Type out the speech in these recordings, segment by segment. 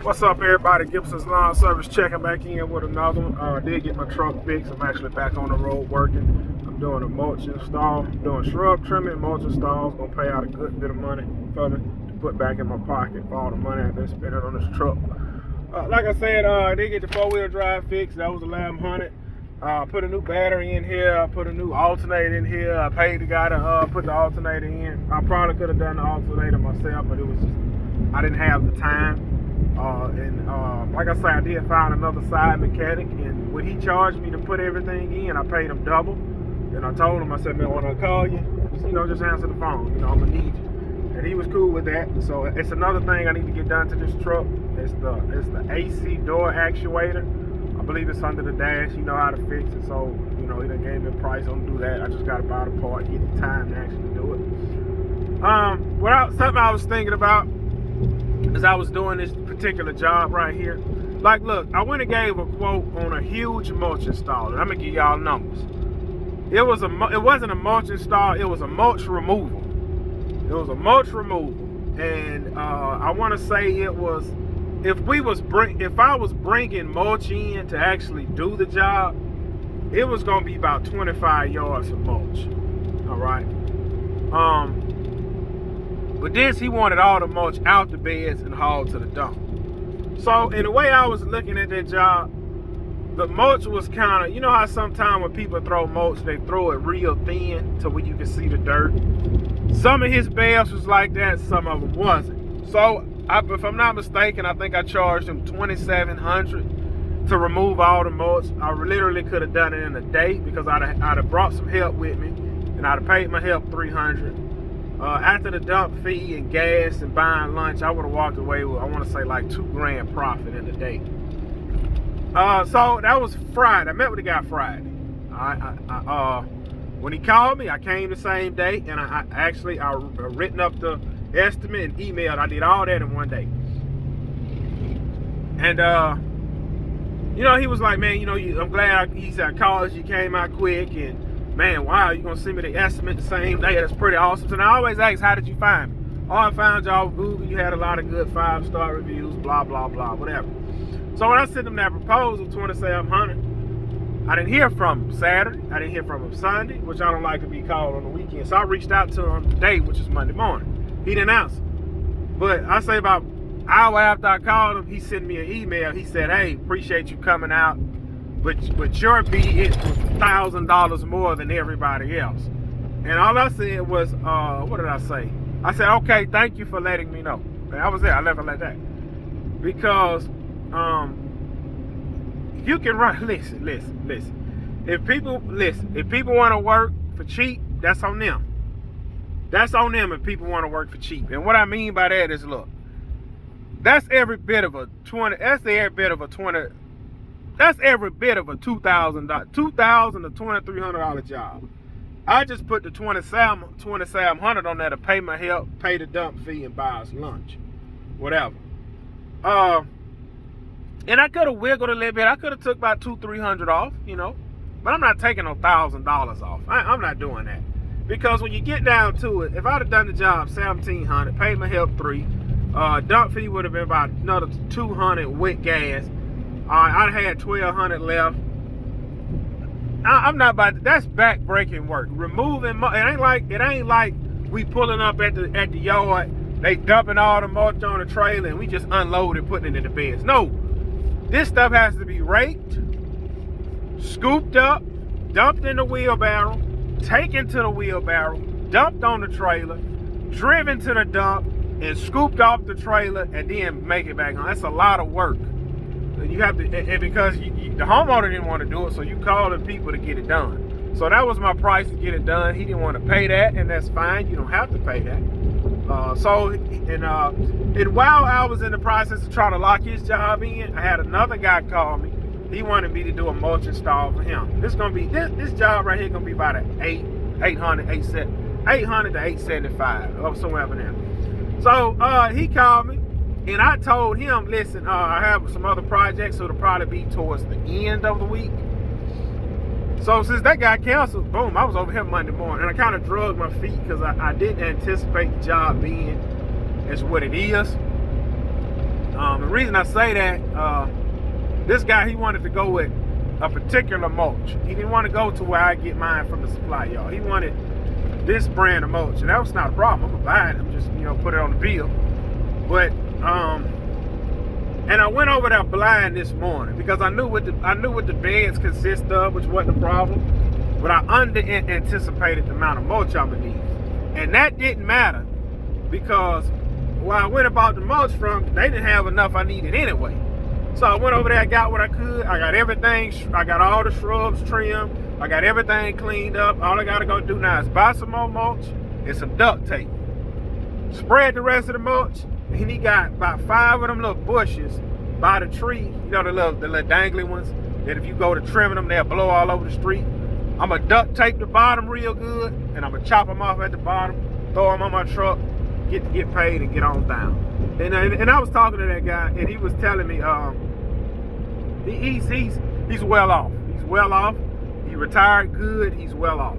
What's up, everybody? Gibson's Lawn Service checking back in with another one. I did get my truck fixed. I'm actually back on the road working. I'm doing a mulch install, I'm doing shrub trimming, mulch install. It's gonna pay out a good bit of money for me to put back in my pocket for all the money I've been spending on this truck. Like I said, I did get the four-wheel drive fixed. That was 1100. Put a new battery in here. I put a new alternator in here. I paid the guy to put the alternator in. I probably could have done the alternator myself, but it was just, I didn't have the time. Like I said, I did find another side mechanic, and when he charged me to put everything in, I paid him double. And I told him, I said, man, when I call you, just answer the phone. I'm gonna need you. And he was cool with that. So it's another thing I need to get done to this truck. It's the AC door actuator. I believe it's under the dash. You know how to fix it. So he done gave me a price on do that. I just gotta buy the part, get the time to actually do it. Something I was thinking about as I was doing this particular job right here. Like, look, I went and gave a quote on a huge mulch installer. I'm gonna give y'all numbers. It wasn't a mulch install, it was a mulch removal. It was a mulch removal. And I want to say it was, if I was bringing mulch in to actually do the job, it was gonna be about 25 yards of mulch. All right. But this, he wanted all the mulch out the beds and hauled to the dump. So in the way I was looking at that job, the mulch was kind of, you know how sometimes when people throw mulch, they throw it real thin to where you can see the dirt. Some of his beds was like that, some of them wasn't. So if I'm not mistaken, I think I charged him $2,700 to remove all the mulch. I literally could have done it in a day because I'd have brought some help with me, and I'd have paid my help $300. After the dump fee and gas and buying lunch, I would have walked away with, I want to say, like $2,000 profit in a day. So that was Friday. I met with the guy Friday. When he called me, I came the same day, and I written up the estimate and emailed. I did all that in one day. And he was like, man, I'm glad he said I called you, came out quick, and man, wow, you gonna send me the estimate the same day? That's pretty awesome. So I always ask, how did you find me? Oh, I found y'all with Google. You had a lot of good 5-star reviews, blah, blah, blah, whatever. So when I sent him that proposal, $2,700, I didn't hear from him Saturday. I didn't hear from him Sunday, which I don't like to be called on the weekend. So I reached out to him today, which is Monday morning. He didn't answer. But I say about an hour after I called him, he sent me an email. He said, hey, appreciate you coming out, but your bid is $1,000 more than everybody else. And all I said was, what did I say? I said, okay, thank you for letting me know. And I was there. I left it like that. Because you can run. Listen. If people want to work for cheap, that's on them. That's on them if people want to work for cheap. And what I mean by that is, look, that's every bit of a $2,000 to $2,300 job. I just put the $2,700 on there to pay my help, pay the dump fee, and buy us lunch, whatever. And I could have wiggled a little bit. I could have took about $200-300 off, but I'm not taking no $1,000 off. I'm not doing that, because when you get down to it, if I'd have done the job $1,700, paid my help $300, dump fee would have been about another $200 with gas. I'd had $1,200 left. I'm not about that's back-breaking work. Removing it ain't like we pulling up at the yard, they dumping all the mulch on the trailer, and we just unload it, putting it in the beds. No, this stuff has to be raked, scooped up, dumped in the wheelbarrow, taken to the wheelbarrow, dumped on the trailer, driven to the dump, and scooped off the trailer, and then make it back home. That's a lot of work. You have to, and because the homeowner didn't want to do it, so you called the people to get it done. So that was my price to get it done. He didn't want to pay that, and that's fine. You don't have to pay that. And while I was in the process of trying to lock his job in, I had another guy call me. He wanted me to do a mulch install for him. This job right here gonna be about an 800 to 875, or somewhere up in there. So he called me. And I told him, listen, I have some other projects, so it'll probably be towards the end of the week. So since that got canceled, boom, I was over here Monday morning. And I kind of drugged my feet because I didn't anticipate the job being as what it is. The reason I say that, this guy, he wanted to go with a particular mulch. He didn't want to go to where I get mine from the supply yard. He wanted this brand of mulch, and that was not a problem. I'm gonna buy it. I'm just, put it on the bill. But and I went over there blind this morning because I knew what the beds consist of, which wasn't a problem. But I anticipated the amount of mulch I'm gonna need, and that didn't matter because where I went about the mulch from, they didn't have enough I needed anyway. So I went over there, I got what I could. I got everything. I got all the shrubs trimmed. I got everything cleaned up. All I gotta go do now is buy some more mulch and some duct tape. Spread the rest of the mulch, and he got about 5 of them little bushes by the tree. The little dangly ones that if you go to trimming them, they'll blow all over the street. I'm gonna duct tape the bottom real good, and I'm gonna chop them off at the bottom, throw them on my truck, get paid, and get on down. And I was talking to that guy, and he was telling me he's well off. He's well off. He retired good. He's well off.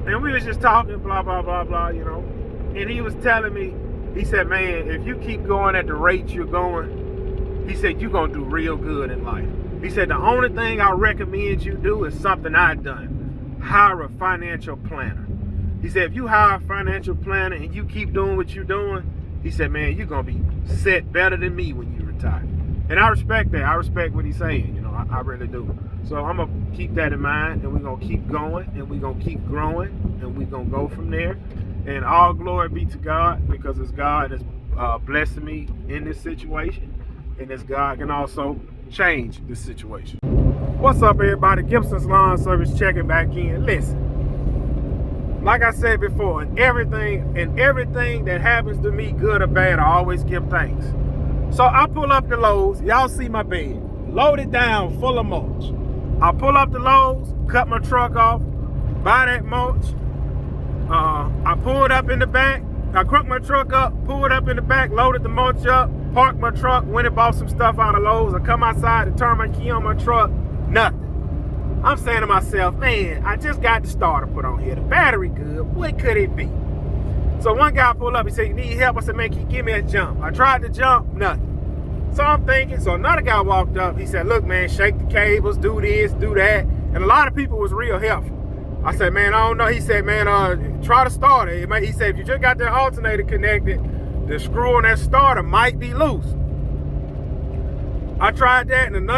And we was just talking, blah blah blah blah, And he was telling me, he said, man, if you keep going at the rate you're going, he said, you're gonna do real good in life. He said, the only thing I recommend you do is something I've done. Hire a financial planner. He said, if you hire a financial planner and you keep doing what you're doing, he said, man, you're going to be set better than me when you retire. And I respect that. I respect what he's saying. I really do. So I'm going to keep that in mind, and we're going to keep going, and we're going to keep growing, and we're going to go from there. And all glory be to God, because it's God that's blessing me in this situation, and it's God can also change this situation. What's up, everybody? Gibson's Lawn Service checking back in. Listen. Like I said before, in everything that happens to me, good or bad, I always give thanks. So I pull up the Lowe's. Y'all see my bed, loaded down, full of mulch. I pull up the Lowe's, cut my truck off, buy that mulch. I pull it up in the back. I crooked my truck up, pulled it up in the back, loaded the mulch up, parked my truck, went and bought some stuff out of Lowe's. I come outside to turn my key on my truck, nothing. I'm saying to myself, man, I just got the starter put on here. The battery good. What could it be? So one guy pulled up. He said, you need help? I said, man, can you give me a jump? I tried to jump, nothing. So I'm thinking. So another guy walked up. He said, look, man, shake the cables, do this, do that. And a lot of people was real helpful. I said, man, I don't know. He said, man, try to start it. He said, if you just got that alternator connected, the screw on that starter might be loose. I tried that, and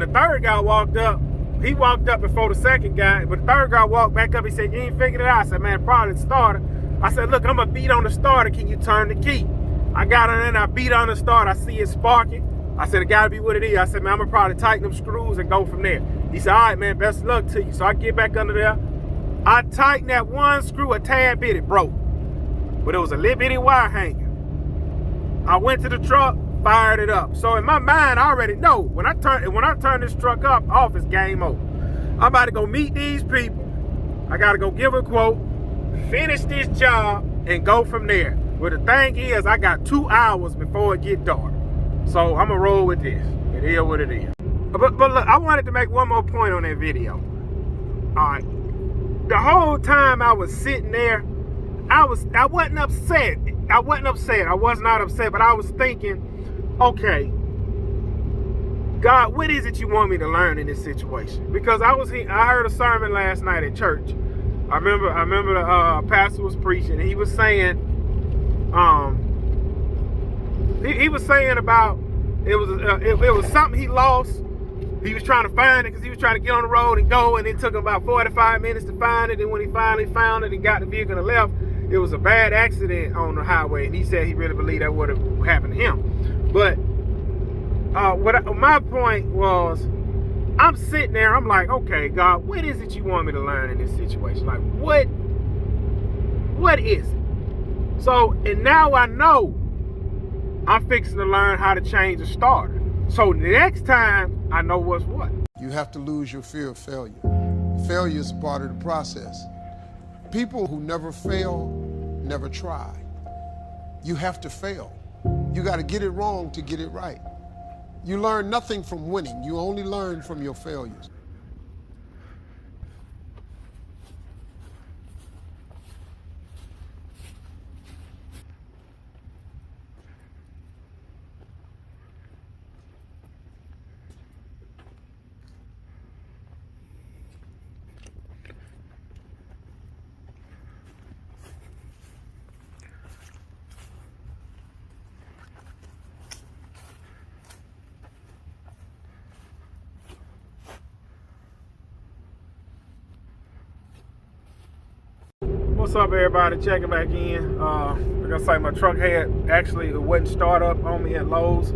a third guy walked up. He walked up before the second guy, but the third guy walked back up. He said, you ain't figured it out. I said, man, probably the starter. I said, look, I'm going to beat on the starter. Can you turn the key? I got in there and I beat on the starter. I see it sparking. I said, it got to be what it is. I said, man, I'm going to probably tighten them screws and go from there. He said, all right, man, best of luck to you. So I get back under there. I tightened that one screw a tad bit. It broke. But it was a little bitty wire hanger. I went to the truck, fired it up. So in my mind, I already know when I turn this truck off, it's game over. I'm about to go meet these people. I got to go give a quote, finish this job, and go from there. Well, the thing is, I got 2 hours before it get dark. So I'm going to roll with this. It is what it is. But look, I wanted to make one more point on that video. All right. The whole time I was sitting there, I wasn't upset. I was not upset, but I was thinking, okay, God, what is it you want me to learn in this situation? Because I heard a sermon last night at church. I remember the pastor was preaching, and he was saying, he was saying about it was something he lost. He was trying to find it because he was trying to get on the road and go, and it took him about 45 minutes to find it. And when he finally found it and got the vehicle and left, it was a bad accident on the highway, and he said he really believed that would have happened to him. But my point was, I'm sitting there, I'm like, okay, God, what is it you want me to learn in this situation? Like, what is it? So, and now I know I'm fixing to learn how to change a starter. So next time, I know what's what. You have to lose your fear of failure. Failure is part of the process. People who never fail, never try. You have to fail. You got to get it wrong to get it right. You learn nothing from winning. You only learn from your failures. What's up, everybody? Checking back in. Like I say, my truck it wouldn't start up on me at Lowe's.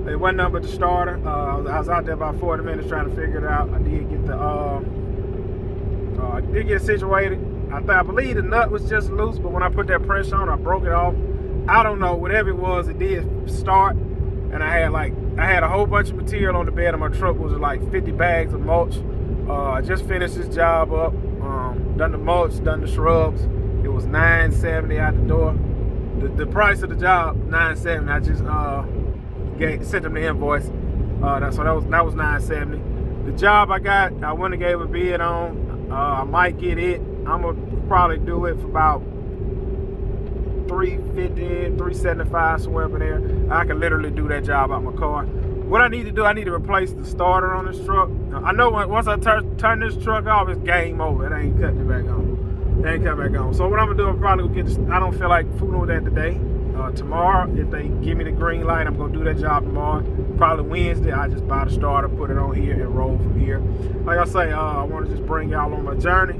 It wasn't nothing but the starter. I was out there about 40 minutes trying to figure it out. I did get situated. I believe the nut was just loose, but when I put that pressure on, I broke it off. I don't know, whatever it was, it did start. And I had a whole bunch of material on the bed of my truck. It was like 50 bags of mulch. I just finished this job up. Done the mulch, done the shrubs. It was $970 out the door. The price of the job, $970. I just sent them the invoice. So that was $970. The job I got, I went and gave a bid on. I might get it. I'm gonna probably do it for about $350, $375, somewhere over there. I can literally do that job out my car. What I need to do, I need to replace the starter on this truck. I know once I turn this truck off, it's game over. It ain't cutting it back on. It ain't coming back on. So what I'm gonna do, I'm probably gonna get this. I don't feel like fooling with that today. Tomorrow, if they give me the green light, I'm gonna do that job tomorrow. Probably Wednesday, I just buy the starter, put it on here, and roll from here. Like I say, I want to just bring y'all on my journey.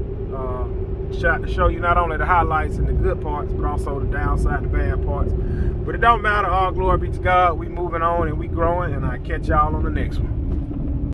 Shot to show you not only the highlights and the good parts, but also the downside and the bad parts. But it don't matter. All glory be to God. We moving on and we growing, and I catch y'all on the next one.